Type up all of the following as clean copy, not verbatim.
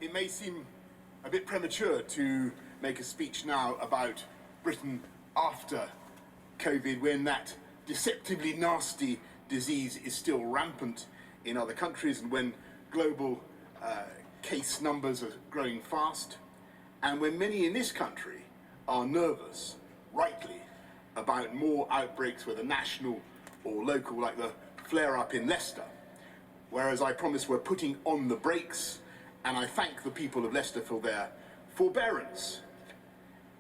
it may seem a bit premature to make a speech now about Britain after COVID, when that deceptively nasty disease is still rampant in other countries and when global case numbers are growing fast, and when many in this country are nervous, rightly, about more outbreaks, whether national or local, like the flare-up in Leicester. Whereas I promise we're putting on the brakes, and I thank the people of Leicester for their forbearance.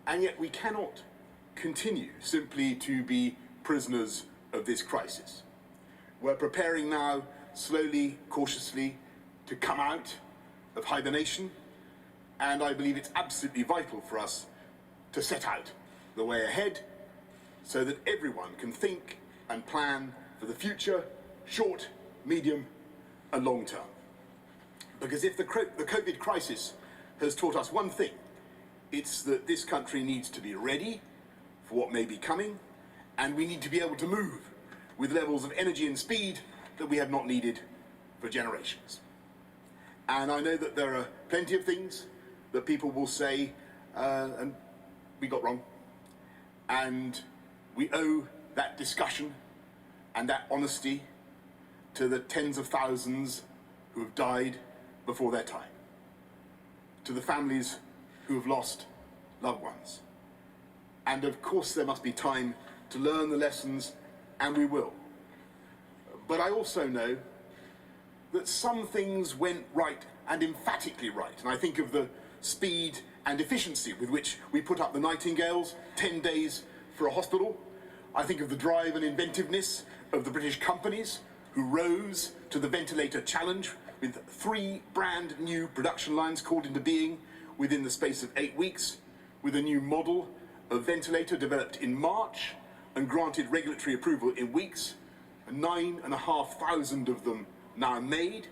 And yet we cannot continue simply to be prisoners of this crisis. We're preparing now, slowly, cautiously, to come out of hibernation, and I believe it's absolutely vital for us to set out the way ahead so that everyone can think and plan for the future, short, medium, and long term. Because if the COVID crisis has taught us one thing, it's that this country needs to be ready for what may be coming, and we need to be able to move with levels of energy and speed that we have not needed for generations. And I know that there are plenty of things that people will say, and we got wrong, and we owe that discussion and that honesty to the tens of thousands who have died before their time, to the families who have lost loved ones. And of course there must be time to learn the lessons, and we will. But I also know that some things went right, and emphatically right. And I think of the speed and efficiency with which we put up the Nightingales, 10 days for a hospital. I think of the drive and inventiveness of the British companies who rose to the ventilator challenge with 3 brand new production lines called into being within the space of 8 weeks, with a new model of ventilator developed in March and granted regulatory approval in weeks, and 9,500 of them now made.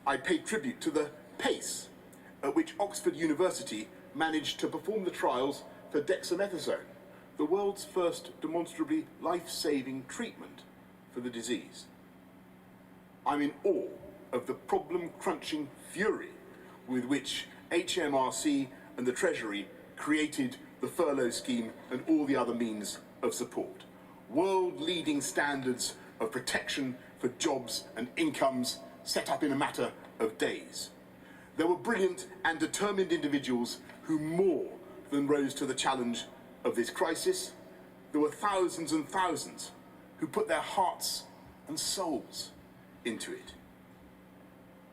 I pay tribute to the pace at which Oxford University managed to perform the trials for dexamethasone, the world's first demonstrably life-saving treatment for the disease. I'm in awe of the problem-crunching fury with which HMRC and the Treasury created the furlough scheme and all the other means of support. World-leading standards of protection for jobs and incomes set up in a matter of days. There were brilliant and determined individuals who more than rose to the challenge of this crisis. There were thousands and thousands who put their hearts and souls into it.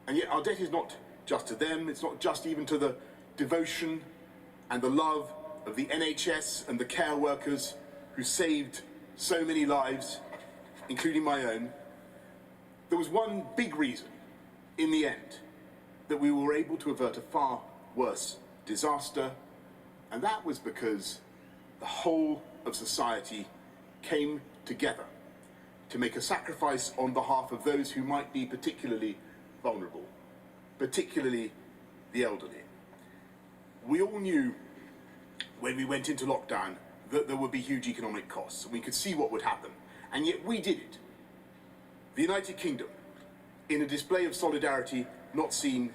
And yet our debt is not just to them, it's not just even to the devotion and the love of the NHS and the care workers who saved so many lives, including my own. There was one big reason, in the end, that we were able to avert a far worse disaster, and that was because the whole of society came together to make a sacrifice on behalf of those who might be particularly vulnerable, particularly the elderly. We all knew when we went into lockdown that there would be huge economic costs, and we could see what would happen, and yet we did it. The United Kingdom, in a display of solidarity not seen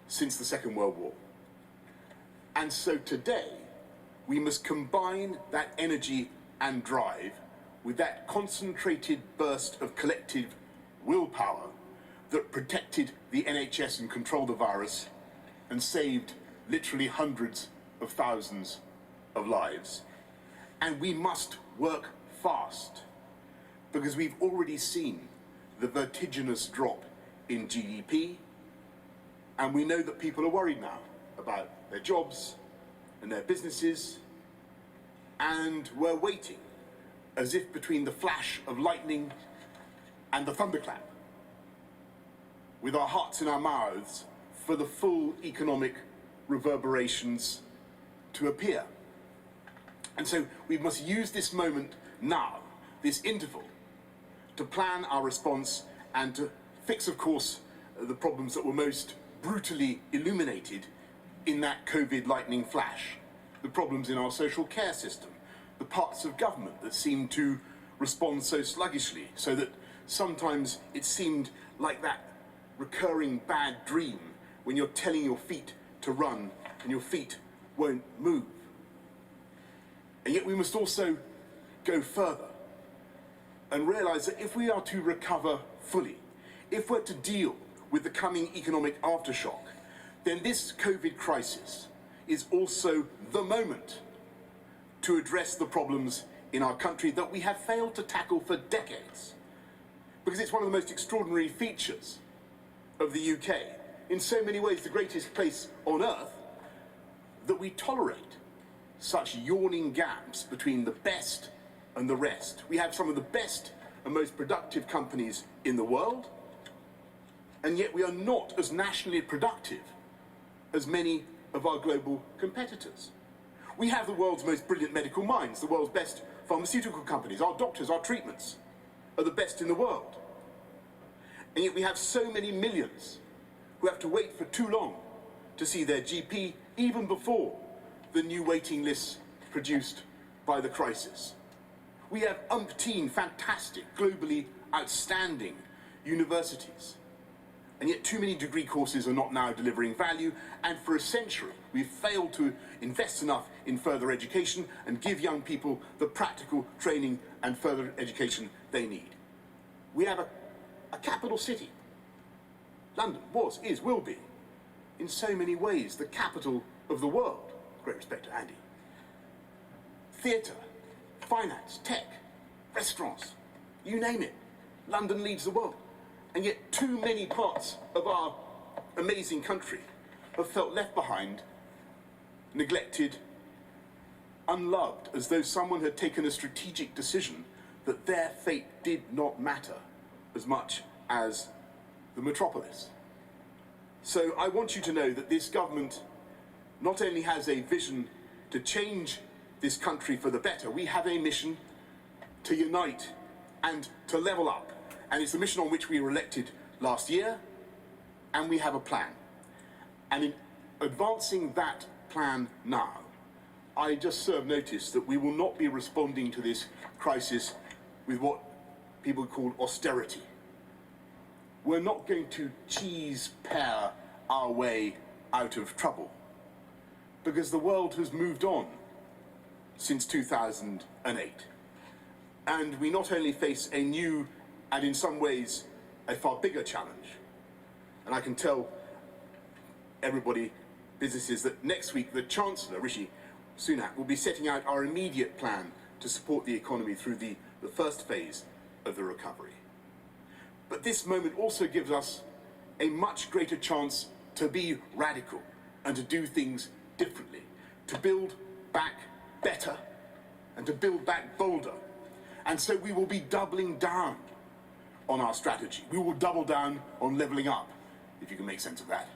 since the Second World War. And so today, we must combine that energy and drive with that concentrated burst of collective willpower that protected the NHS and controlled the virus and saved literally hundreds of thousands of lives. And we must work fast, because we've already seen the vertiginous drop in GDP, and we know that people are worried now about their jobs and their businesses, and we're waiting as if between the flash of lightning and the thunderclap, with our hearts in our mouths, for the full economic reverberations to appear. And so we must use this moment now, this interval, to plan our response and to fix, of course, the problems that were most brutally illuminated in that COVID lightning flash. The problems in our social care system, the parts of government that seemed to respond so sluggishly, so that sometimes it seemed like that recurring bad dream when you're telling your feet to run and your feet won't move. And yet we must also go further and realise that if we are to recover fully, if we're to deal with the coming economic aftershock, then this COVID crisis is also the moment to address the problems in our country that we have failed to tackle for decades. Because it's one of the most extraordinary features of the UK, in so many ways the greatest place on earth, that we tolerate such yawning gaps between the best and the rest. We have some of the best and most productive companies in the world, and yet we are not as nationally productive as many of our global competitors. We have the world's most brilliant medical minds, the world's best pharmaceutical companies, our doctors, our treatments are the best in the world. And yet we have so many millions who have to wait for too long to see their GP, even before the new waiting lists produced by the crisis. We have umpteen fantastic, globally outstanding universities. And yet too many degree courses are not now delivering value, and for a century we've failed to invest enough in further education and give young people the practical training and further education they need. We have a capital city. London was, is, will be, in so many ways, the capital of the world. Great respect to Andy. Theatre, finance, tech, restaurants, you name it. London leads the world. And yet too many parts of our amazing country have felt left behind, neglected, unloved, as though someone had taken a strategic decision that their fate did not matter as much as the metropolis. So I want you to know that this government not only has a vision to change this country for the better, we have a mission to unite and to level up. And it's the mission on which we were elected last year, and we have a plan. And in advancing that plan now, I just serve notice that we will not be responding to this crisis with what people call austerity. We're not going to cheese-pear our way out of trouble, because the world has moved on since 2008. And we not only face a new and in some ways a far bigger challenge, and I can tell everybody, businesses, that next week the Chancellor, Rishi Sunak, will be setting out our immediate plan to support the economy through the first phase of the recovery. But this moment also gives us a much greater chance to be radical and to do things differently, to build back better and to build back bolder. And so we will be doubling down on our strategy. We will double down on levelling up, if you can make sense of that.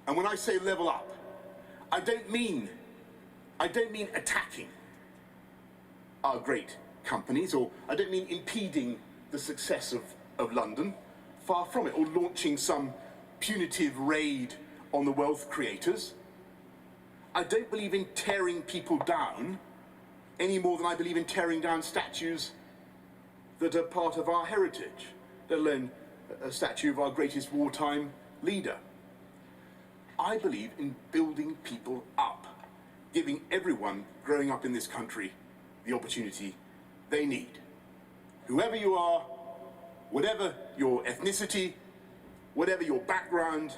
And when I say level up, I don't mean attacking our great companies, or I don't mean impeding the success of London, far from it, or launching some punitive raid on the wealth creators. I don't believe in tearing people down any more than I believe in tearing down statues that are part of our heritage, let alone a statue of our greatest wartime leader. I believe in building people up, giving everyone growing up in this country the opportunity they need. Whoever you are, whatever your ethnicity, whatever your background,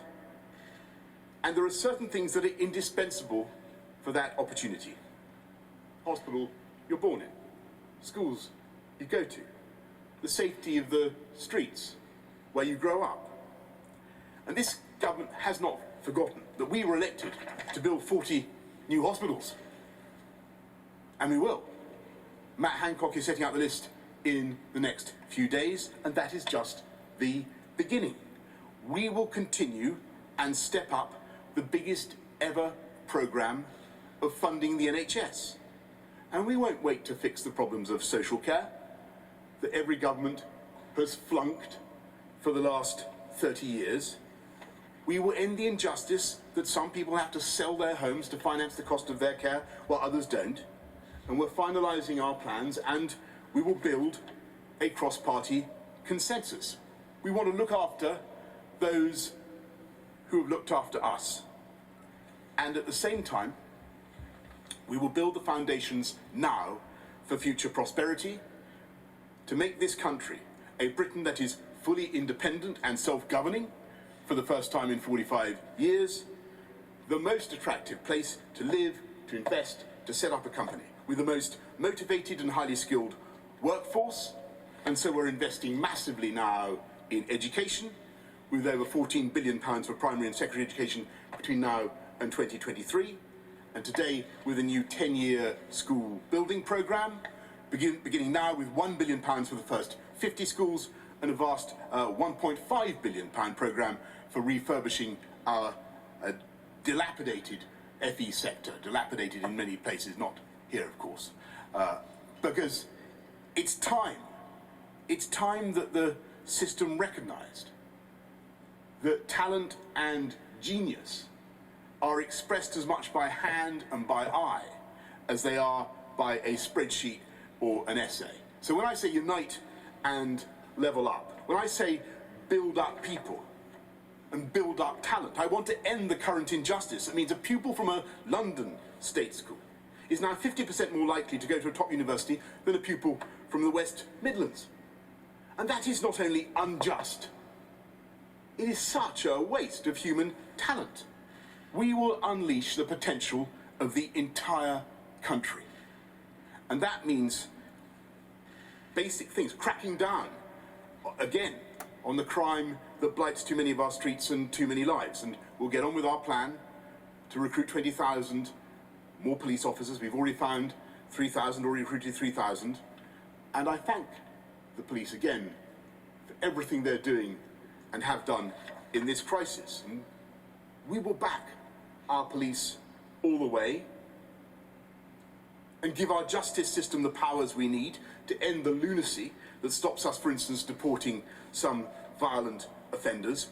and there are certain things that are indispensable for that opportunity. Hospital you're born in, schools you go to, the safety of the streets where you grow up. And this government has not forgotten that we were elected to build 40 new hospitals. And we will. Matt Hancock is setting out the list in the next few days, and that is just the beginning. We will continue and step up the biggest ever programme of funding the NHS. And we won't wait to fix the problems of social care that every government has flunked for the last 30 years. We will end the injustice that some people have to sell their homes to finance the cost of their care while others don't. And we're finalising our plans, and we will build a cross-party consensus. We want to look after those who have looked after us. And at the same time, we will build the foundations now for future prosperity, to make this country a Britain that is fully independent and self-governing for the first time in 45 years, the most attractive place to live, to invest, to set up a company, with the most motivated and highly skilled workforce. And so we're investing massively now in education, with over £14 billion for primary and secondary education between now and 2023. And today, with a new 10-year school building programme, beginning now with £1 billion for the first 50 schools, and a vast £1.5 billion programme for refurbishing our dilapidated FE sector, dilapidated in many places, not here, of course, because it's time that the system recognised that talent and genius are expressed as much by hand and by eye as they are by a spreadsheet or an essay. So when I say unite and level up, when I say build up people and build up talent, I want to end the current injustice. That means a pupil from a London state school is now 50% more likely to go to a top university than a pupil from the West Midlands. And that is not only unjust, it is such a waste of human talent. We will unleash the potential of the entire country. And that means basic things, cracking down, again, on the crime that blights too many of our streets and too many lives. And we'll get on with our plan to recruit 20,000 more police officers. We've already found 3,000, already recruited 3,000. And I thank the police again for everything they're doing and have done in this crisis. And we will back our police all the way and give our justice system the powers we need to end the lunacy that stops us, for instance, deporting some violent offenders,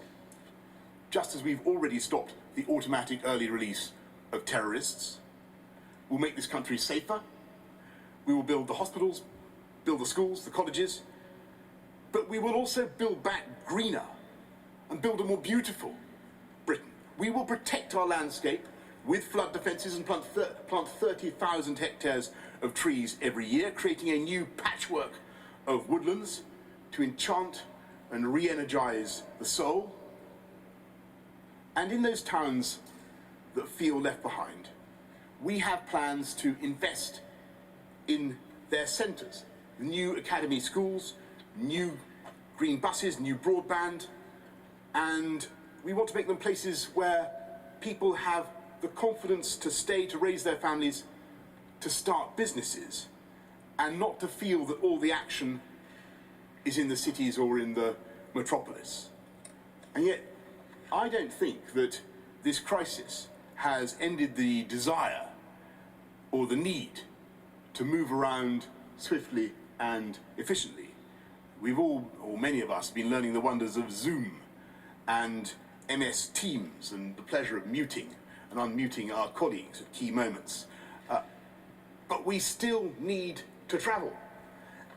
just as we've already stopped the automatic early release of terrorists. We'll make this country safer. We will build the hospitals, build the schools, the colleges, but we will also build back greener and build a more beautiful Britain. We will protect our landscape with flood defences and plant 30,000 hectares of trees every year, creating a new patchwork of woodlands to enchant and re-energise the soul. And in those towns that feel left behind, we have plans to invest in their centres. New academy schools, new green buses, new broadband, and we want to make them places where people have the confidence to stay, to raise their families, to start businesses, and not to feel that all the action is in the cities or in the metropolis. And yet, I don't think that this crisis has ended the desire or the need to move around swiftly and efficiently. We've all, or many of us, been learning the wonders of Zoom and MS Teams and the pleasure of muting and unmuting our colleagues at key moments. But we still need to travel.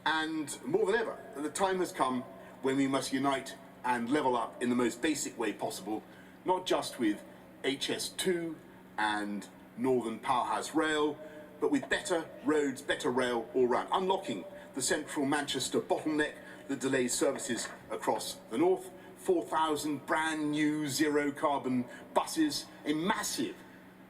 And more than ever, the time has come when we must unite and level up in the most basic way possible, not just with HS2 and Northern Powerhouse Rail, but with better roads, better rail all round, unlocking the central Manchester bottleneck that delays services across the north, 4,000 brand new zero carbon buses, a massive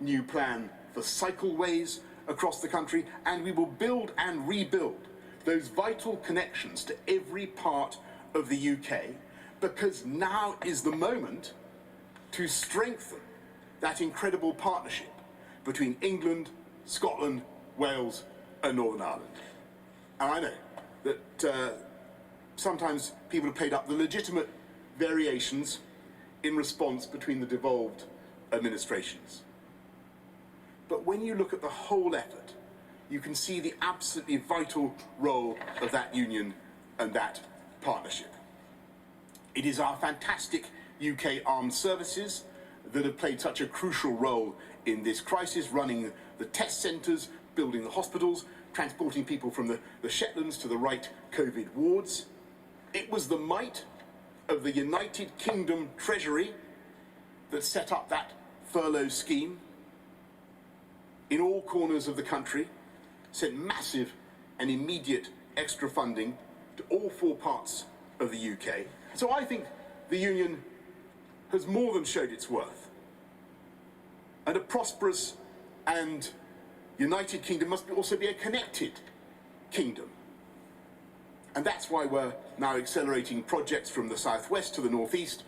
new plan for cycleways across the country, and we will build and rebuild those vital connections to every part of the UK, because now is the moment to strengthen that incredible partnership between England, Scotland, Wales and Northern Ireland. And I know that sometimes people have played up the legitimate variations in response between the devolved administrations. But when you look at the whole effort, you can see the absolutely vital role of that union and that partnership. It is our fantastic UK armed services that have played such a crucial role in this crisis, running the test centres, building the hospitals, transporting people from the Shetlands to the right COVID wards. It was the might of the United Kingdom Treasury that set up that furlough scheme in all corners of the country, sent massive and immediate extra funding to all 4 parts of the UK. So I think the Union has more than showed its worth. And a prosperous and united kingdom must also be a connected kingdom. And that's why we're now accelerating projects from the southwest to the northeast,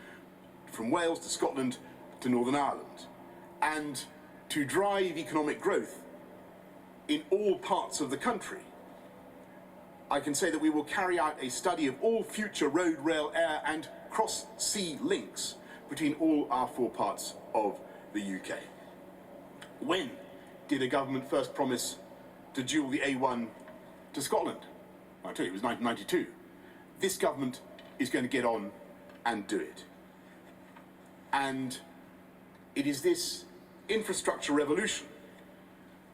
from Wales to Scotland to Northern Ireland, and to drive economic growth in all parts of the country. I can say that we will carry out a study of all future road, rail, air and cross-sea links between all our 4 parts of the UK. When did a government first promise to dual the A1 to Scotland? I tell you, it was 1992. This government is going to get on and do it. And it is this infrastructure revolution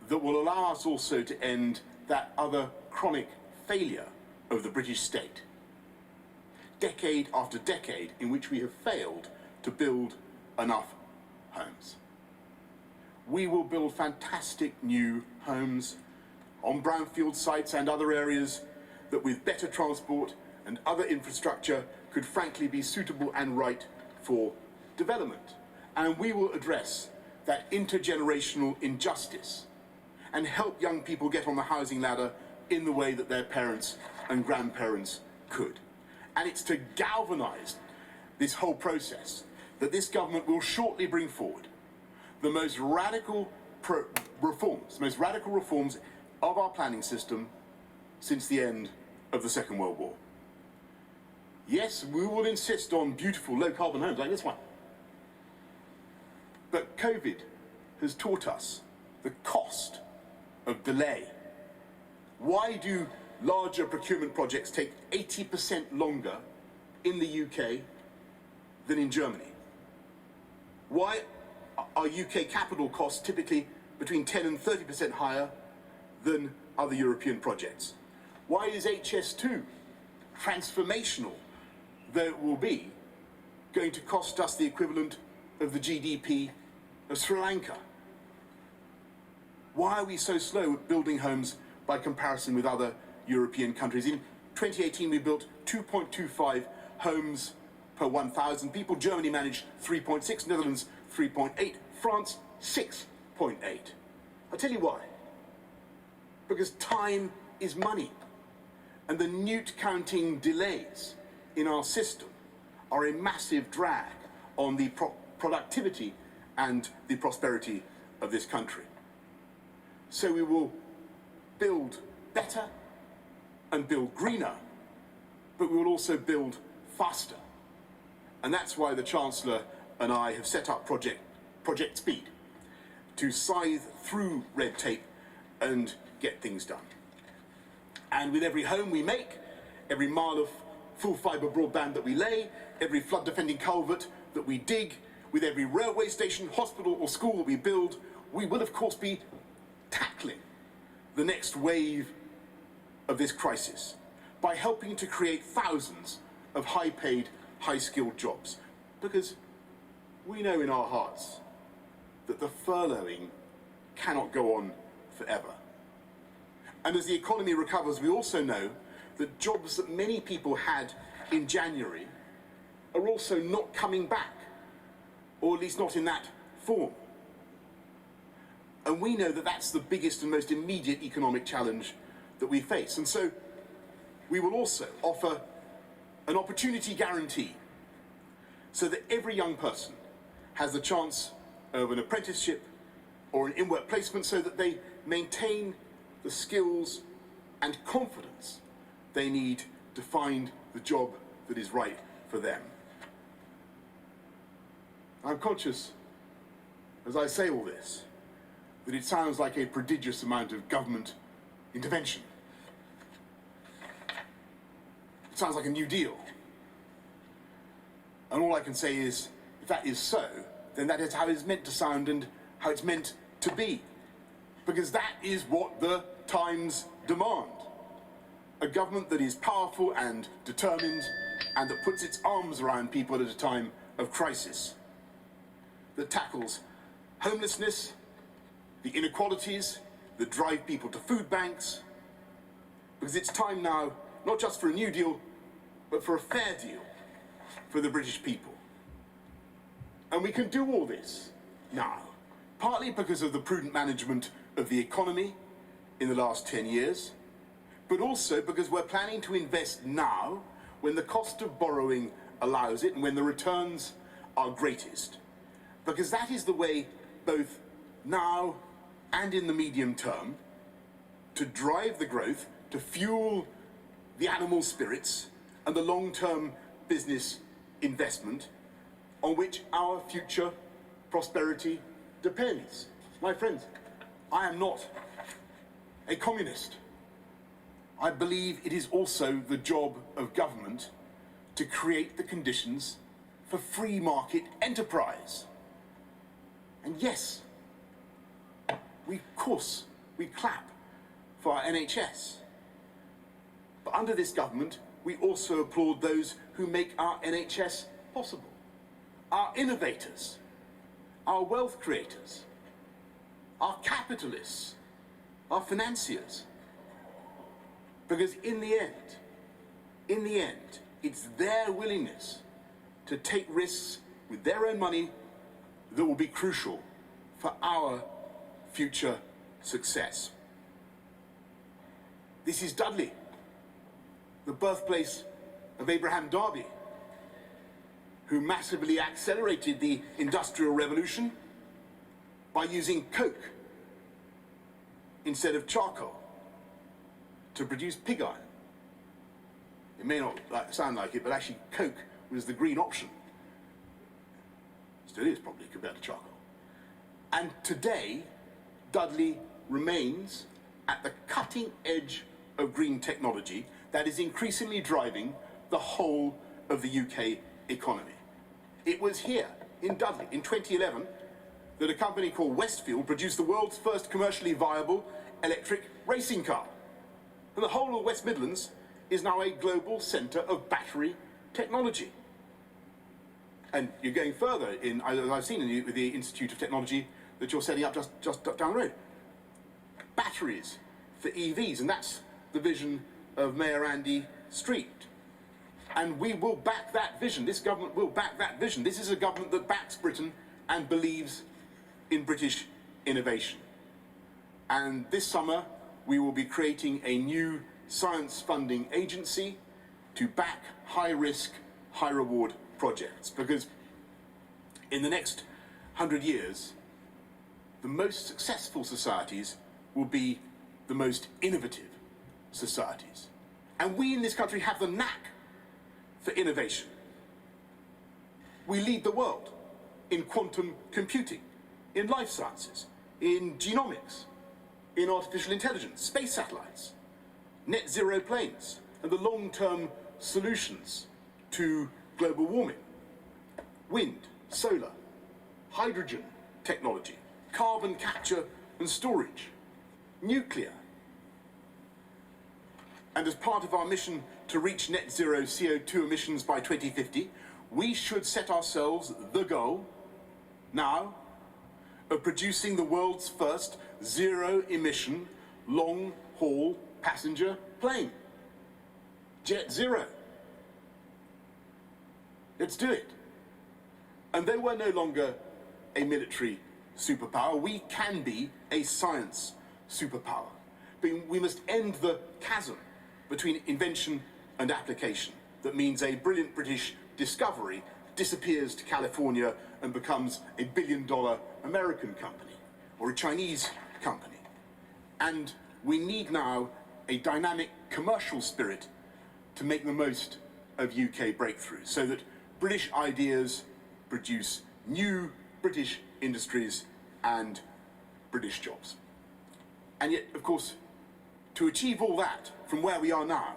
that will allow us also to end that other chronic failure of the British state. Decade after decade in which we have failed to build enough homes. We will build fantastic new homes on brownfield sites and other areas that with better transport and other infrastructure could frankly be suitable and right for development. And we will address that intergenerational injustice and help young people get on the housing ladder in the way that their parents and grandparents could. And it's to galvanise this whole process that this government will shortly bring forward the most radical reforms of our planning system since the end of the Second World War. Yes, we will insist on beautiful low-carbon homes like this one. But COVID has taught us the cost of delay. Why do larger procurement projects take 80% longer in the UK than in Germany? Why are UK capital costs typically between 10 and 30% higher than other European projects? Why is HS2, transformational though it will be, going to cost us the equivalent of the GDP of Sri Lanka? Why are we so slow at building homes by comparison with other European countries? In 2018 we built 2.25 homes per 1,000 people. Germany managed 3.6, Netherlands 3.8, France 6.8. I'll tell you why. Because time is money. And the newt counting delays in our system are a massive drag on the productivity and the prosperity of this country. So we will build better and build greener, but we will also build faster. And that's why the Chancellor and I have set up Project Speed to scythe through red tape and get things done. And with every home we make, every mile of full fibre broadband that we lay, every flood defending culvert that we dig, with every railway station, hospital or school that we build, we will of course be tackling the next wave of this crisis by helping to create thousands of high-paid, high-skilled jobs. Because we know in our hearts that the furloughing cannot go on forever. And as the economy recovers, we also know that jobs that many people had in January are also not coming back, or at least not in that form. And we know that that's the biggest and most immediate economic challenge that we face. And so we will also offer an opportunity guarantee so that every young person has the chance of an apprenticeship or an in-work placement so that they maintain the skills and confidence they need to find the job that is right for them. I'm conscious, as I say all this, that it sounds like a prodigious amount of government intervention. It sounds like a New Deal. And all I can say is, if that is so, then that is how it's meant to sound and how it's meant to be. Because that is what the times demand. A government that is powerful and determined and that puts its arms around people at a time of crisis. that tackles homelessness, the inequalities that drive people to food banks, because it's time now not just for a new deal, but for a fair deal for the British people. And we can do all this now, partly because of the prudent management of the economy in the last 10 years, but also because we're planning to invest now when the cost of borrowing allows it and when the returns are greatest. Because that is the way, both now and in the medium term, to drive the growth, to fuel the animal spirits and the long-term business investment on which our future prosperity depends. My friends, I am not a communist. I believe it is also the job of government to create the conditions for free market enterprise. And yes, of course, we clap for our NHS. But under this government, we also applaud those who make our NHS possible. Our innovators, our wealth creators, our capitalists, our financiers. Because in the end, it's their willingness to take risks with their own money that will be crucial for our future success. This is Dudley, the birthplace of Abraham Darby, who massively accelerated the Industrial Revolution by using coke instead of charcoal to produce pig iron. It may not sound like it, but actually coke was the green option. Still is, probably, compared to charcoal. And today, Dudley remains at the cutting edge of green technology that is increasingly driving the whole of the UK economy. It was here, in Dudley, in 2011, that a company called Westfield produced the world's first commercially viable electric racing car. And the whole of West Midlands is now a global centre of battery technology. And you're going further in, as I've seen in the Institute of Technology that you're setting up just down the road. Batteries for EVs, and that's the vision of Mayor Andy Street. And we will back that vision. This government will back that vision. This is a government that backs Britain and believes in British innovation. And this summer, we will be creating a new science funding agency to back high-risk, high-reward projects. Because in the next 100 years, the most successful societies will be the most innovative societies. And we in this country have the knack for innovation. We lead the world in quantum computing, in life sciences, in genomics, in artificial intelligence, space satellites, net zero planes, and the long-term solutions to global warming, wind, solar, hydrogen technology, carbon capture and storage, nuclear. And as part of our mission to reach net zero CO2 emissions by 2050, we should set ourselves the goal now of producing the world's first zero-emission long-haul passenger plane. Jet Zero. Let's do it. And though we're no longer a military superpower, we can be a science superpower. But we must end the chasm between invention and application. That means a brilliant British discovery disappears to California and becomes a billion-dollar American company or a Chinese company. And we need now a dynamic commercial spirit to make the most of UK breakthroughs so that British ideas produce new British industries and British jobs. And yet, of course, to achieve all that from where we are now,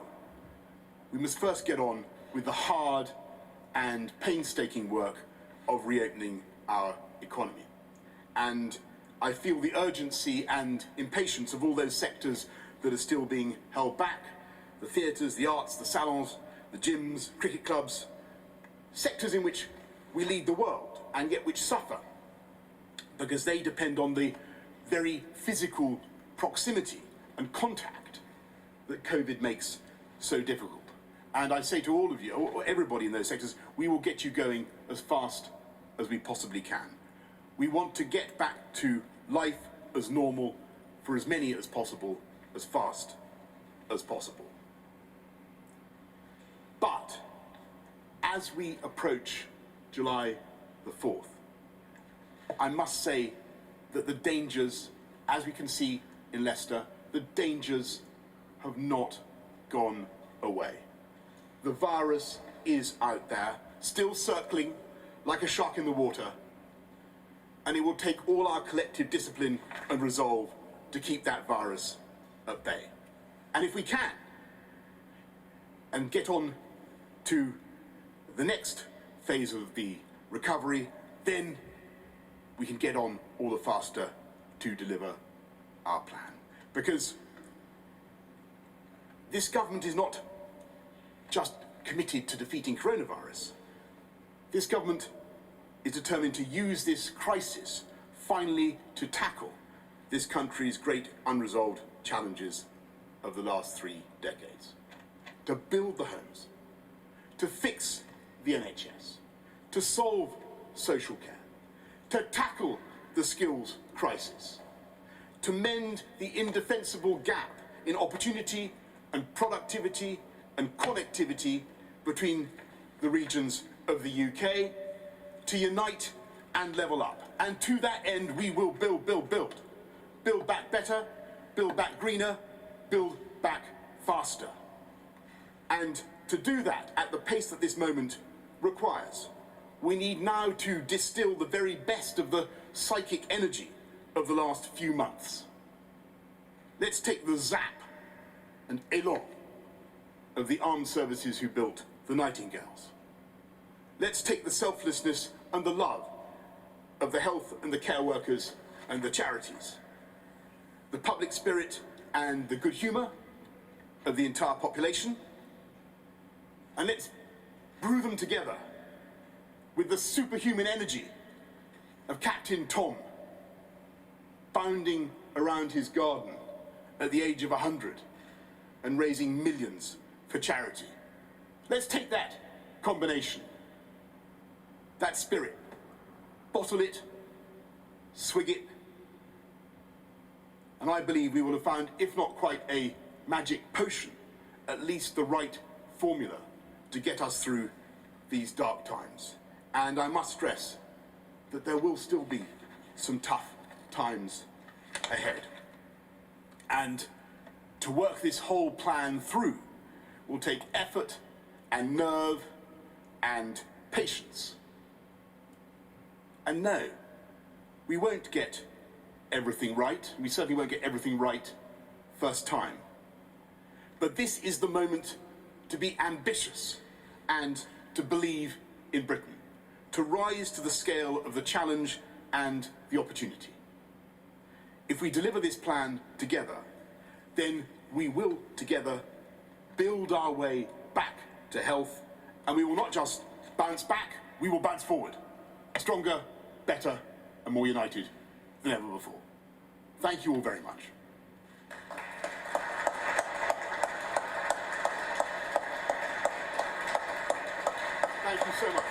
we must first get on with the hard and painstaking work of reopening our economy. And I feel the urgency and impatience of all those sectors that are still being held back, the theatres, the arts, the salons, the gyms, cricket clubs, sectors in which we lead the world and yet which suffer because they depend on the very physical proximity and contact that COVID makes so difficult. And I say to all of you, or everybody in those sectors, we will get you going as fast as we possibly can. We want to get back to life as normal for as many as possible, as fast as possible. But as we approach July the 4th, I must say that the dangers, as we can see in Leicester, the dangers have not gone away. The virus is out there, still circling like a shark in the water, and it will take all our collective discipline and resolve to keep that virus at bay. And if we can, and get on to the next phase of the recovery, then we can get on all the faster to deliver our plan. Because this government is not just committed to defeating coronavirus. This government is determined to use this crisis finally to tackle this country's great unresolved challenges of the last 3 decades. To build the homes, to fix the NHS, to solve social care, to tackle the skills crisis, to mend the indefensible gap in opportunity and productivity and connectivity between the regions of the UK, to unite and level up. And to that end, we will build. Build back better, build back greener, build back faster. And to do that at the pace that this moment requires, we need now to distill the very best of the psychic energy of the last few months. Let's take the zap and élan of the armed services who built the Nightingales. Let's take the selflessness and the love of the health and the care workers and the charities, the public spirit and the good humour of the entire population, and let's brew them together with the superhuman energy of Captain Tom, bounding around his garden at the age of 100 and raising millions for charity. Let's take that combination, that spirit, bottle it, swig it, and I believe we will have found, if not quite a magic potion, at least the right formula to get us through these dark times. And I must stress that there will still be some tough times ahead. And to work this whole plan through will take effort and nerve and patience. And no, we won't get everything right. We certainly won't get everything right first time. But this is the moment to be ambitious and to believe in Britain, to rise to the scale of the challenge and the opportunity. If we deliver this plan together, then we will together build our way back to health, and we will not just bounce back, we will bounce forward, stronger, better, and more united than ever before. Thank you all very much. Thank you so much.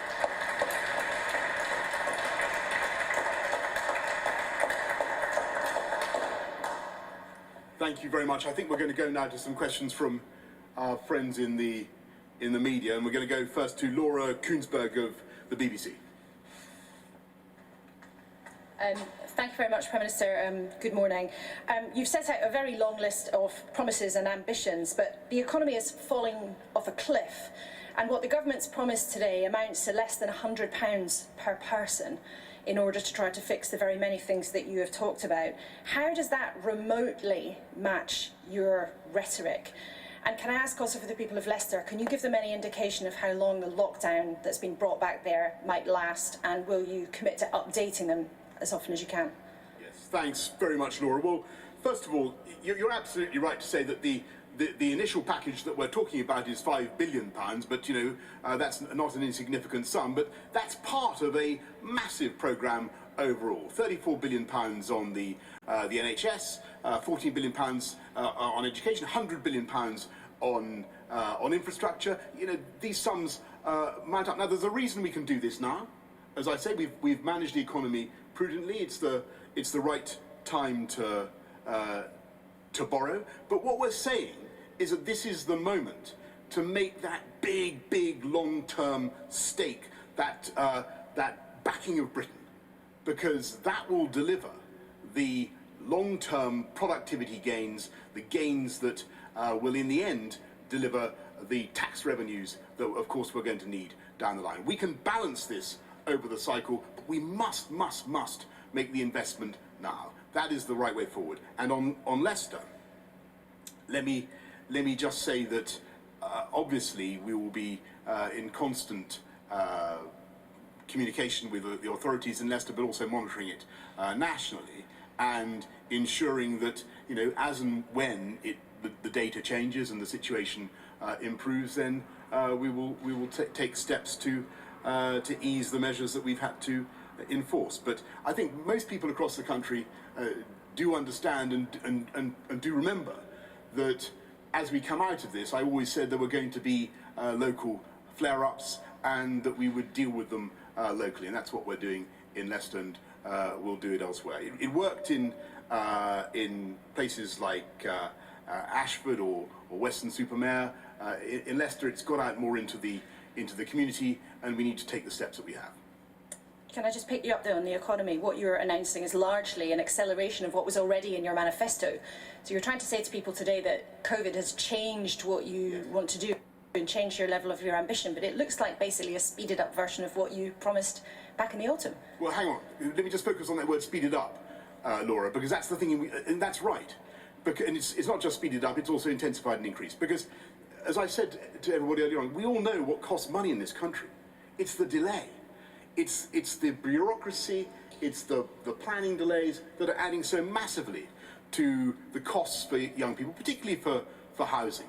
Thank you very much. I think we're going to go now to some questions from our friends in the media, and we're going to go first to Laura Koonsberg of the BBC. Thank you very much, Prime Minister. Good morning. You've set out a very long list of promises and ambitions, but the economy is falling off a cliff, and what the government's promised today amounts to less than £100 per person in order to try to fix the very many things that you have talked about. How does that remotely match your rhetoric? And can I ask also for the people of Leicester, can you give them any indication of how long the lockdown that's been brought back there might last, and will you commit to updating them as often as you can? Yes, thanks very much, Laura. Well, first of all, you're absolutely right to say that the initial package that we're talking about is £5 billion, but that's not an insignificant sum, but that's part of a massive programme overall. £34 billion on the NHS, £14 billion on education, £100 billion on infrastructure. You know, these sums mount up. Now, there's a reason we can do this now. As I say, we've managed the economy prudently. It's the right time to borrow. But what we're saying is that this is the moment to make that big long-term stake, that backing of Britain, because that will deliver the long-term productivity gains, the gains that will in the end deliver the tax revenues that of course we're going to need down the line. We can balance this over the cycle, but we must make the investment now. That is the right way forward. And on Leicester, let me just say that obviously we will be in constant communication with the authorities in Leicester, but also monitoring it nationally and ensuring that, you know, as and when the data changes and the situation improves, then we will take steps to ease the measures that we've had to enforce. But I think most people across the country do understand and do remember that as we come out of this, I always said there were going to be local flare-ups and that we would deal with them locally, and that's what we're doing in Leicester, and we'll do it elsewhere. It worked in places like Ashford or Weston-super-Mare. In Leicester, it's got out more into the community, and we need to take the steps that we have. Can I just pick you up there on the economy? What you're announcing is largely an acceleration of what was already in your manifesto. So you're trying to say to people today that COVID has changed what you want to do and changed your level of your ambition, but it looks like basically a speeded up version of what you promised back in the autumn. Well, hang on. Let me just focus on that word speeded up, Laura, because that's the thing, and that's right. And it's not just speeded up, it's also intensified and increased. Because, as I said to everybody earlier on, we all know what costs money in this country. It's the delay. It's the bureaucracy, it's the planning delays that are adding so massively to the costs for young people, particularly for housing.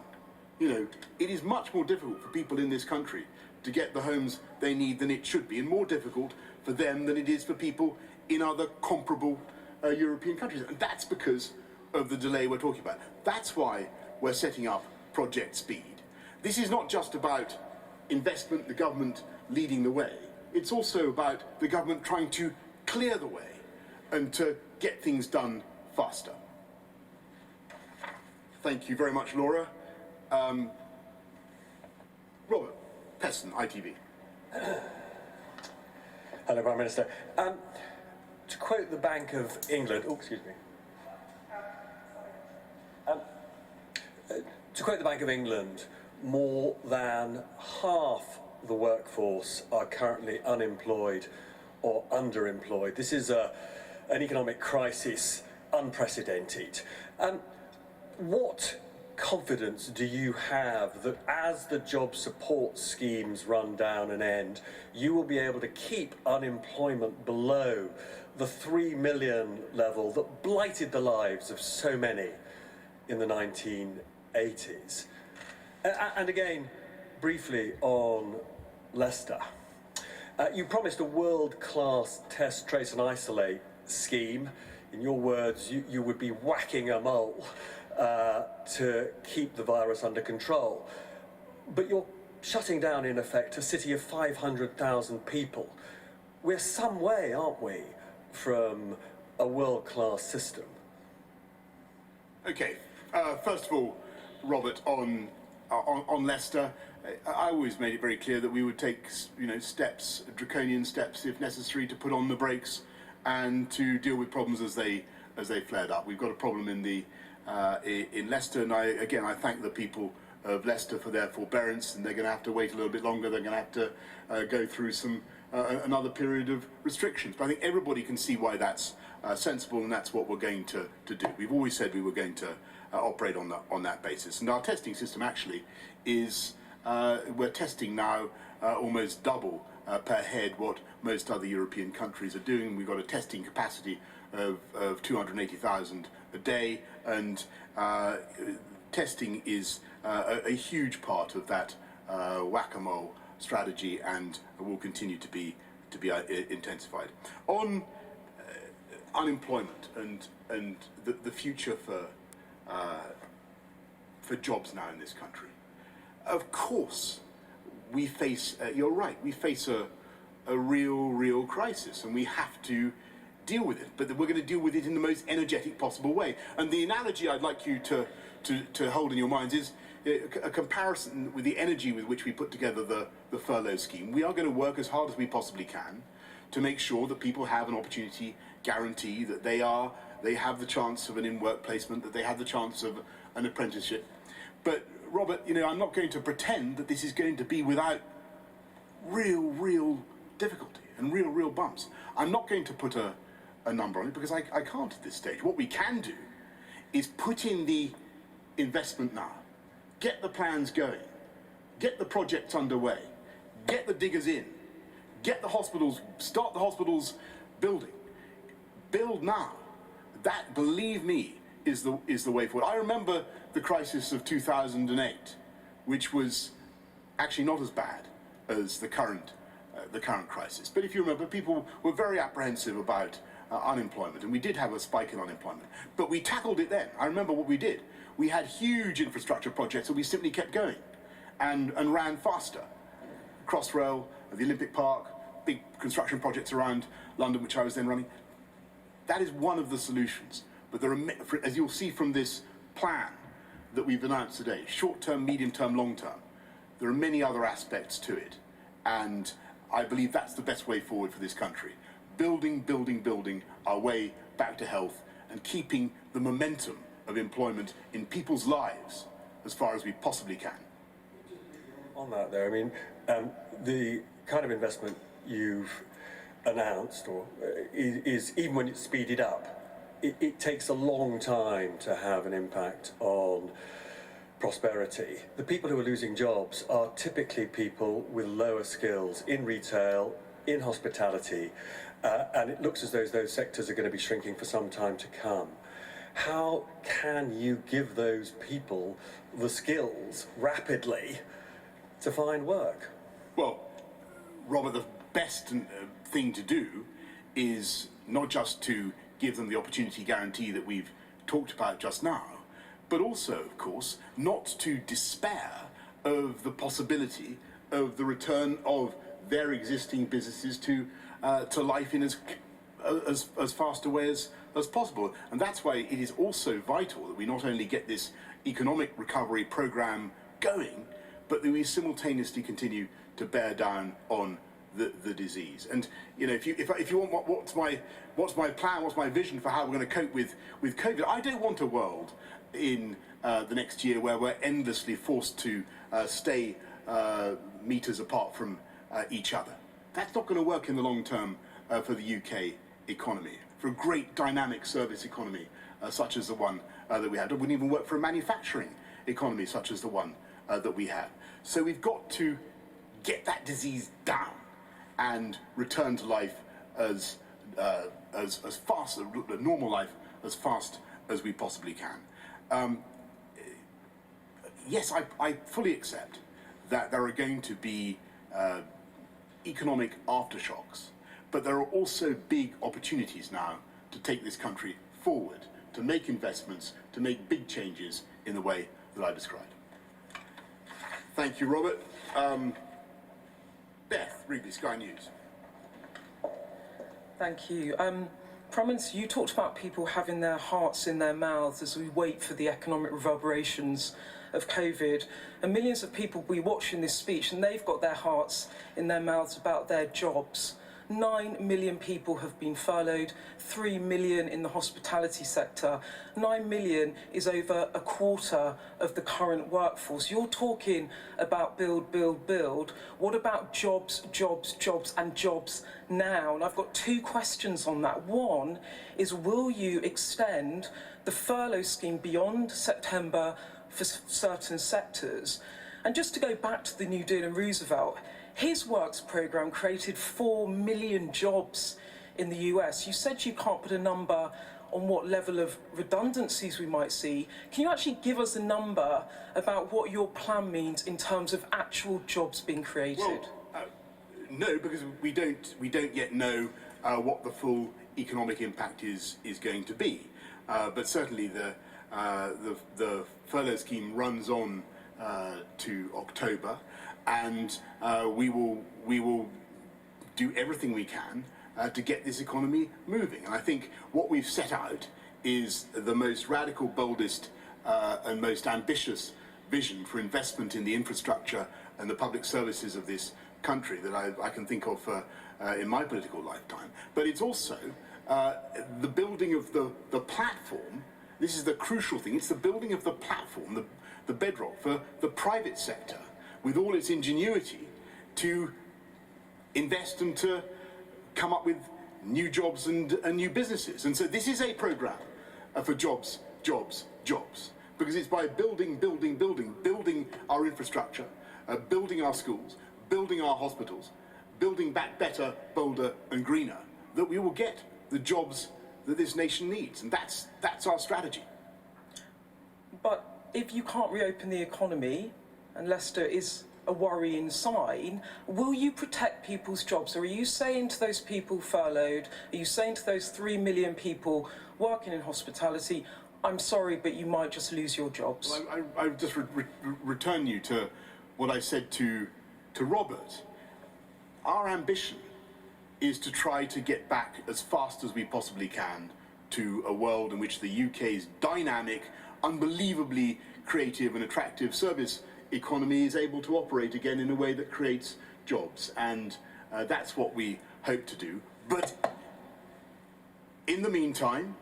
You know, it is much more difficult for people in this country to get the homes they need than it should be, and more difficult for them than it is for people in other comparable European countries. And that's because of the delay we're talking about. That's why we're setting up Project Speed. This is not just about investment, the government leading the way. It's also about the government trying to clear the way and to get things done faster. Thank you very much, Laura. Robert Peston, ITV. Hello, Prime Minister. To quote the Bank of England, to quote the Bank of England, more than half the workforce are currently unemployed or underemployed. This is an economic crisis unprecedented. What confidence do you have that as the job support schemes run down and end, you will be able to keep unemployment below the 3 million level that blighted the lives of so many in the 1980s? And again, briefly on Leicester. You promised a world-class test, trace and isolate scheme. In your words, you would be whacking a mole to keep the virus under control. But you're shutting down, in effect, a city of 500,000 people. We're some way, aren't we, from a world-class system? Okay, first of all, Robert, on Leicester, I always made it very clear that we would take, steps, draconian steps, if necessary, to put on the brakes and to deal with problems as they flared up. We've got a problem in Leicester, and I thank the people of Leicester for their forbearance, and they're going to have to wait a little bit longer. They're going to have to go through another period of restrictions. But I think everybody can see why that's sensible, and that's what we're going to do. We've always said we were going to operate on that basis. And our testing system actually is, we're testing now almost double per head what most other European countries are doing. We've got a testing capacity of 280,000 a day, and testing is a huge part of that whack-a-mole strategy, and will continue to be intensified. On unemployment and the future for jobs now in this country. Of course, we face, you're right, we face a real crisis, and we have to deal with it, but we're going to deal with it in the most energetic possible way. And the analogy I'd like you to hold in your minds is a comparison with the energy with which we put together the furlough scheme. We are going to work as hard as we possibly can to make sure that people have an opportunity guarantee, that they have the chance of an in-work placement, that they have the chance of an apprenticeship. But Robert, I'm not going to pretend that this is going to be without real difficulty and real bumps. I'm not going to put a number on it because I can't at this stage. What we can do is put in the investment now, get the plans going, get the projects underway, get the diggers in, get the hospitals, start the hospitals building. Build now. That, believe me, is the way forward. I remember the crisis of 2008, which was actually not as bad as the current crisis. But if you remember, people were very apprehensive about unemployment, and we did have a spike in unemployment. But we tackled it then. I remember what we did. We had huge infrastructure projects, and we simply kept going and ran faster. Crossrail, the Olympic Park, big construction projects around London, which I was then running. That is one of the solutions. But there are, as you'll see from this plan that we've announced today, short-term, medium-term, long-term, there are many other aspects to it. And I believe that's the best way forward for this country. Building our way back to health and keeping the momentum of employment in people's lives as far as we possibly can. On that there, I mean, the kind of investment you've announced is even when it's speeded up, it takes a long time to have an impact on prosperity. The people who are losing jobs are typically people with lower skills in retail, in hospitality, and it looks as though those sectors are going to be shrinking for some time to come. How can you give those people the skills rapidly to find work? Well, Robert, the best thing to do is not just to give them the opportunity guarantee that we've talked about just now, but also, of course, not to despair of the possibility of the return of their existing businesses to life in as fast a way as possible. And that's why it is also vital that we not only get this economic recovery programme going, but that we simultaneously continue to bear down on the disease. And if you want what's my plan, what's my vision for how we're going to cope with COVID, I don't want a world in the next year where we're endlessly forced to stay meters apart from each other. That's not going to work in the long term for the UK economy, for a great dynamic service economy such as the one that we had. It wouldn't even work for a manufacturing economy such as the one that we have. So we've got to get that disease down and return to life as fast, a normal life, as fast as we possibly can. Yes, I fully accept that there are going to be economic aftershocks, but there are also big opportunities now to take this country forward, to make investments, to make big changes in the way that I described. Thank you, Robert. Beth Wrigley, Sky News. Thank you. Prime Minister, you talked about people having their hearts in their mouths as we wait for the economic reverberations of COVID. And millions of people will be watching this speech and they've got their hearts in their mouths about their jobs. 9 million people have been furloughed, 3 million in the hospitality sector. 9 million is over a quarter of the current workforce. You're talking about build, build, build. What about jobs, jobs, jobs and jobs now? And I've got 2 questions on that. One is, will you extend the furlough scheme beyond September for certain sectors? And just to go back to the New Deal and Roosevelt, his works programme created 4 million jobs in the US. You said you can't put a number on what level of redundancies we might see. Can you actually give us a number about what your plan means in terms of actual jobs being created? Well, no, because we don't yet know what the full economic impact is going to be. But certainly the furlough scheme runs on to October, and we will do everything we can to get this economy moving. And I think what we've set out is the most radical, boldest and most ambitious vision for investment in the infrastructure and the public services of this country that I can think of in my political lifetime. But it's also the building of the platform. This is the crucial thing. It's the building of the platform, the bedrock for the private sector, with all its ingenuity, to invest and to come up with new jobs and new businesses. And so this is a programme for jobs, jobs, jobs. Because it's by building our infrastructure, building our schools, building our hospitals, building back better, bolder and greener, that we will get the jobs that this nation needs. And that's our strategy. But if you can't reopen the economy, and Leicester is a worrying sign, will you protect people's jobs? Or are you saying to those people furloughed, are you saying to those 3 million people working in hospitality, I'm sorry, but you might just lose your jobs? Well, I just return you to what I said to Robert. Our ambition is to try to get back as fast as we possibly can to a world in which the UK's dynamic, unbelievably creative and attractive service economy is able to operate again in a way that creates jobs. And that's what we hope to do. But in the meantime,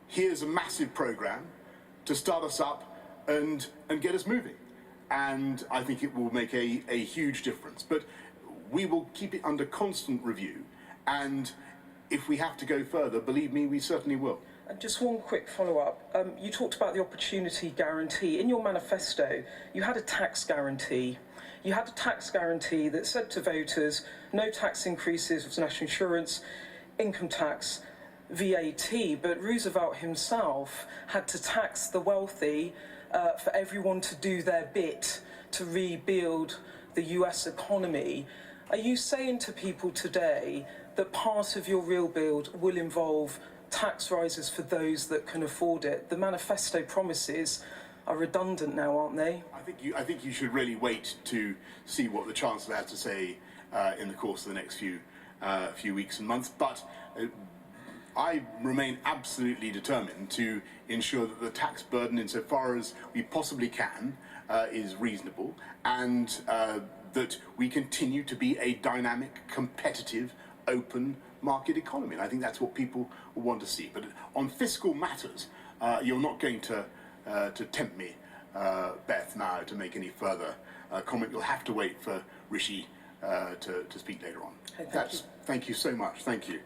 here's a massive programme to start us up and get us moving. And I think it will make a huge difference. But we will keep it under constant review. And if we have to go further, believe me, we certainly will. And just one quick follow-up. You talked about the opportunity guarantee. In your manifesto, you had a tax guarantee. You had a tax guarantee that said to voters, no tax increases of national insurance, income tax, VAT. But Roosevelt himself had to tax the wealthy for everyone to do their bit to rebuild the US economy. Are you saying to people today that part of your real build will involve tax rises for those that can afford it? The manifesto promises are redundant now, aren't they? I think you should really wait to see what the Chancellor has to say in the course of the next few weeks and months. But I remain absolutely determined to ensure that the tax burden, insofar as we possibly can, is reasonable, and that we continue to be a dynamic, competitive, open market economy. And I think that's what people want to see. But on fiscal matters, you're not going to tempt me, Beth, now to make any further comment. You'll have to wait for Rishi to speak later on. Okay, thank you so much. Thank you.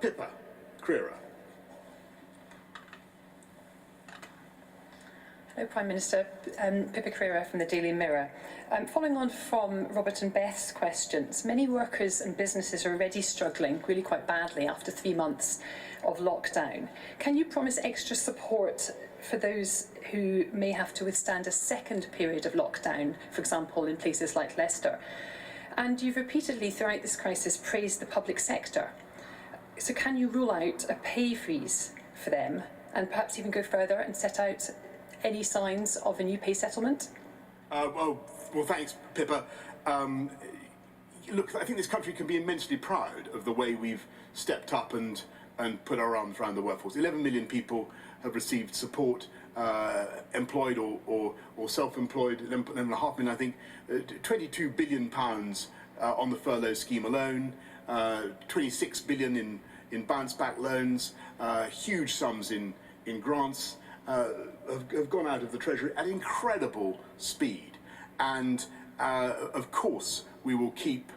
Pippa Crerar. Hello, Prime Minister. Pippa Crerar from the Daily Mirror. Following on from Robert and Beth's questions, many workers and businesses are already struggling really quite badly after 3 months of lockdown. Can you promise extra support for those who may have to withstand a second period of lockdown, for example, in places like Leicester? And you've repeatedly throughout this crisis praised the public sector. So can you rule out a pay freeze for them, and perhaps even go further and set out any signs of a new pay settlement? Well, thanks, Pippa. Look, I think this country can be immensely proud of the way we've stepped up and put our arms around the workforce. 11 million people have received support, employed or self-employed, 11.5 million, I think. £22 billion on the furlough scheme alone, 26 billion in bounce-back loans, huge sums in grants. Have gone out of the Treasury at incredible speed, and of course we will keep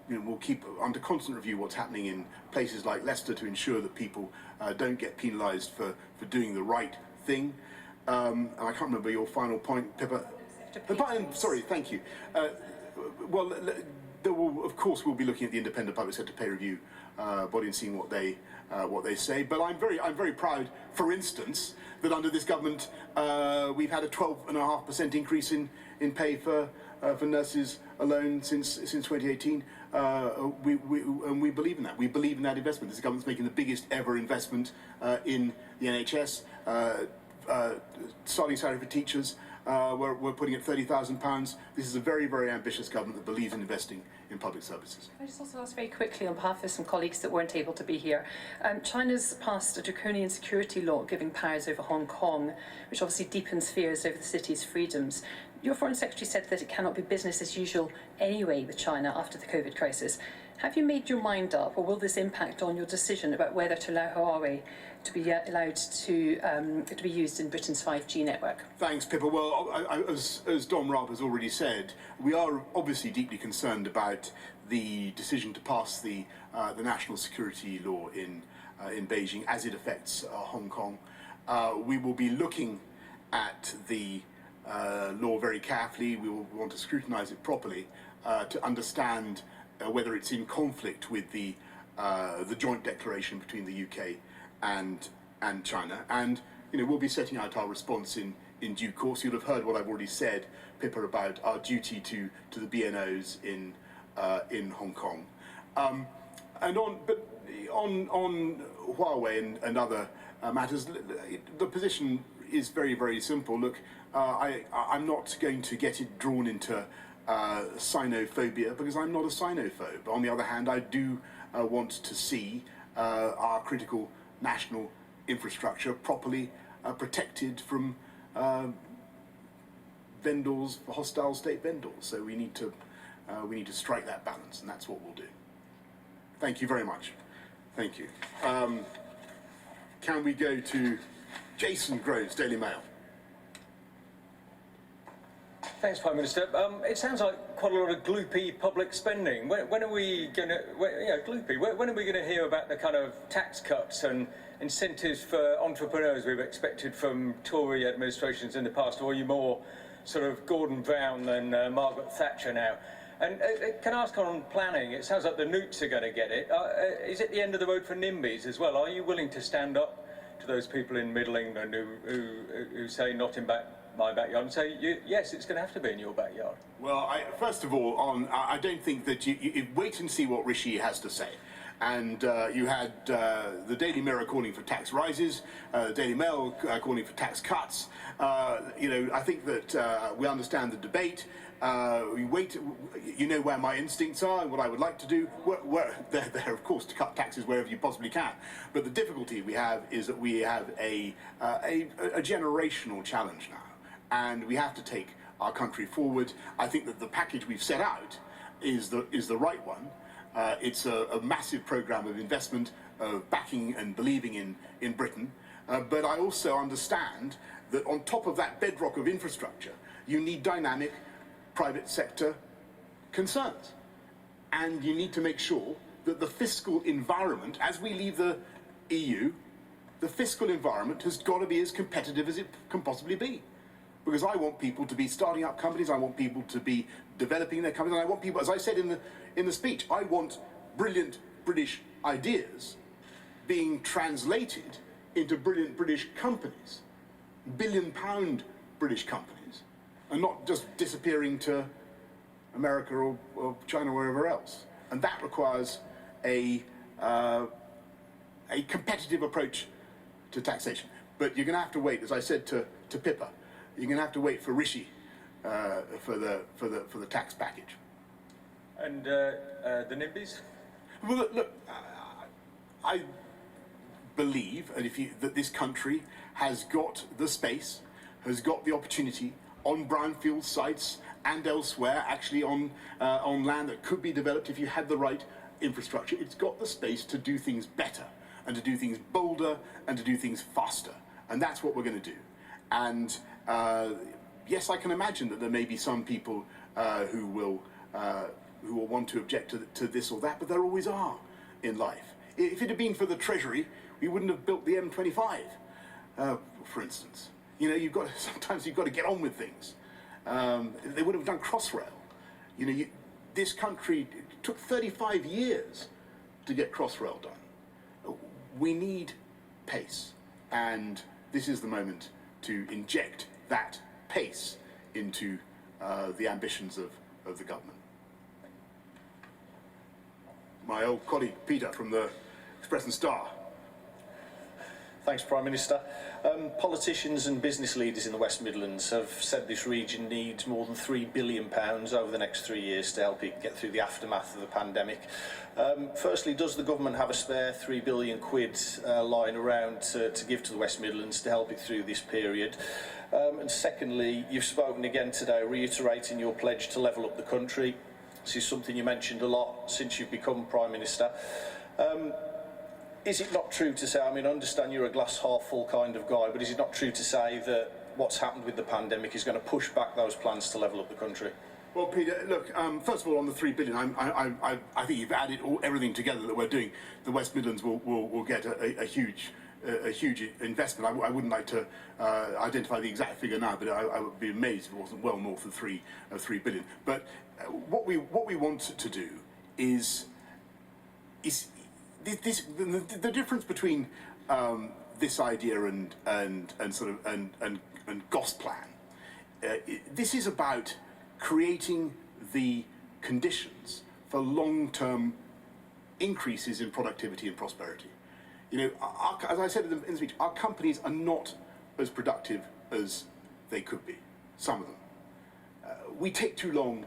we'll keep under constant review what's happening in places like Leicester to ensure that people don't get penalised for doing the right thing. And I can't remember your final point, Pippa. Sorry, thank you. Well, there will, of course, we'll be looking at the independent public sector pay review body and seeing what they say. But I'm very proud, for instance, that under this government we've had a 12.5% increase in pay for nurses alone since 2018. and we believe in that. We believe in that investment. This government's making the biggest ever investment in the NHS. Starting salary for teachers, we're putting at £30,000. This is a very, very ambitious government that believes in investing in public services. Can I just also ask very quickly on behalf of some colleagues that weren't able to be here. China's passed a draconian security law giving powers over Hong Kong, which obviously deepens fears over the city's freedoms. Your Foreign Secretary said that it cannot be business as usual anyway with China after the COVID crisis. Have you made your mind up, or will this impact on your decision about whether to allow Huawei to be allowed to be used in Britain's 5G network? Thanks, Pippa. Well, as Dom Raab has already said, we are obviously deeply concerned about the decision to pass the national security law in Beijing as it affects Hong Kong. We will be looking at the law very carefully. We will want to scrutinise it properly to understand whether it's in conflict with the joint declaration between the UK and China. And we'll be setting out our response in due course. You'll have heard what I've already said, Pippa, about our duty to the BNOs in Hong Kong. And on Huawei and other matters, the position is very, very simple. Look, I'm not going to get it drawn into Sinophobia, because I'm not a Sinophobe. On the other hand, I do want to see our critical national infrastructure properly protected from vendors, hostile state vendors. So we need to strike that balance, and that's what we'll do. Thank you very much. Thank you. Can we go to Jason Groves, Daily Mail? Thanks, Prime Minister. It sounds like quite a lot of gloopy public spending. When are we going to, gloopy, when are we going to hear about the kind of tax cuts and incentives for entrepreneurs we've expected from Tory administrations in the past? Or are you more sort of Gordon Brown than Margaret Thatcher now? And can I ask on planning, it sounds like the Newts are going to get it. Is it the end of the road for NIMBYs as well? Are you willing to stand up to those people in Middle England who say not in my backyard and say, yes, it's going to have to be in your backyard? Well, first of all, I don't think that you wait and see what Rishi has to say. And you had the Daily Mirror calling for tax rises, the Daily Mail calling for tax cuts. I think that we understand the debate. We wait. You know where my instincts are and what I would like to do. They're of course to cut taxes wherever you possibly can. But the difficulty we have is that we have a generational challenge now, and we have to take our country forward. I think that the package we've set out is the right one. It's a massive programme of investment, of backing and believing in Britain. But I also understand that on top of that bedrock of infrastructure, you need dynamic private sector concerns. And you need to make sure that the fiscal environment, as we leave the EU, the fiscal environment has got to be as competitive as it can possibly be. Because I want people to be starting up companies, I want people to be developing their companies, and I want people, as I said in the speech, I want brilliant British ideas being translated into brilliant British companies, billion-pound British companies, and not just disappearing to America or China or wherever else. And that requires a competitive approach to taxation. But you're going to have to wait, as I said to Pippa, you're going to have to wait for Rishi for the tax package. And the NIMBYs? Well, look, I believe that this country has got the space, has got the opportunity on brownfield sites and elsewhere, actually on land that could be developed if you had the right infrastructure. It's got the space to do things better and to do things bolder and to do things faster. And that's what we're going to do. And yes, I can imagine that there may be some people who will want to object to this or that, but there always are in life. If it had been for the Treasury, we wouldn't have built the M25, for instance. Sometimes you've got to get on with things. They would have done Crossrail. This country took 35 years to get Crossrail done. We need pace, and this is the moment to inject that pace into the ambitions of the government. my old colleague Peter from the Express and Star. Thanks, Prime Minister. Politicians and business leaders in the West Midlands have said this region needs more than £3 billion over the next 3 years to help it get through the aftermath of the pandemic. Firstly, does the government have a spare £3 billion lying around to give to the West Midlands to help it through this period? And secondly, you've spoken again today reiterating your pledge to level up the country. This is something you mentioned a lot since you've become Prime Minister. Is it not true to say, I mean, I understand you're a glass half full kind of guy, but is it not true to say that what's happened with the pandemic is going to push back those plans to level up the country? Well, Peter, look, first of all, on the £3 billion, I think you've added everything together that we're doing. The West Midlands will get a huge investment. I wouldn't like to identify the exact figure now, but I would be amazed if it wasn't well north of £3 billion. But what we want to do is the difference between this idea and Gosplan. This is about creating the conditions for long-term increases in productivity and prosperity. You know, as I said in the speech, our companies are not as productive as they could be. Some of them. We take too long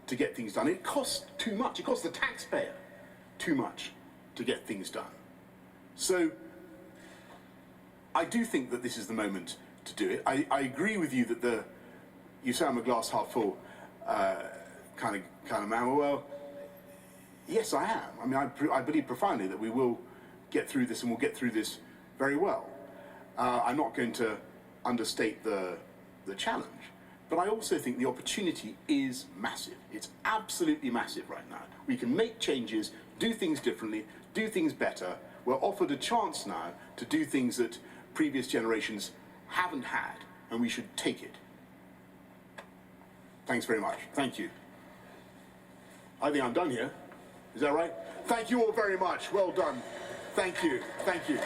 to get things done. It costs too much. It costs the taxpayer too much to get things done. So I do think that this is the moment to do it. I agree with you that you say I'm a glass half full kind of man. Well, yes, I am. I mean, I believe profoundly that we will get through this, and we'll get through this very well. I'm not going to understate the challenge, but I also think the opportunity is massive. It's absolutely massive right now. We can make changes, do things differently, do things better. We're offered a chance now to do things that previous generations haven't had, and we should take it. Thanks very much. Thank you. I think I'm done here. Is that right? Thank you all very much. Well done. Thank you. Thank you.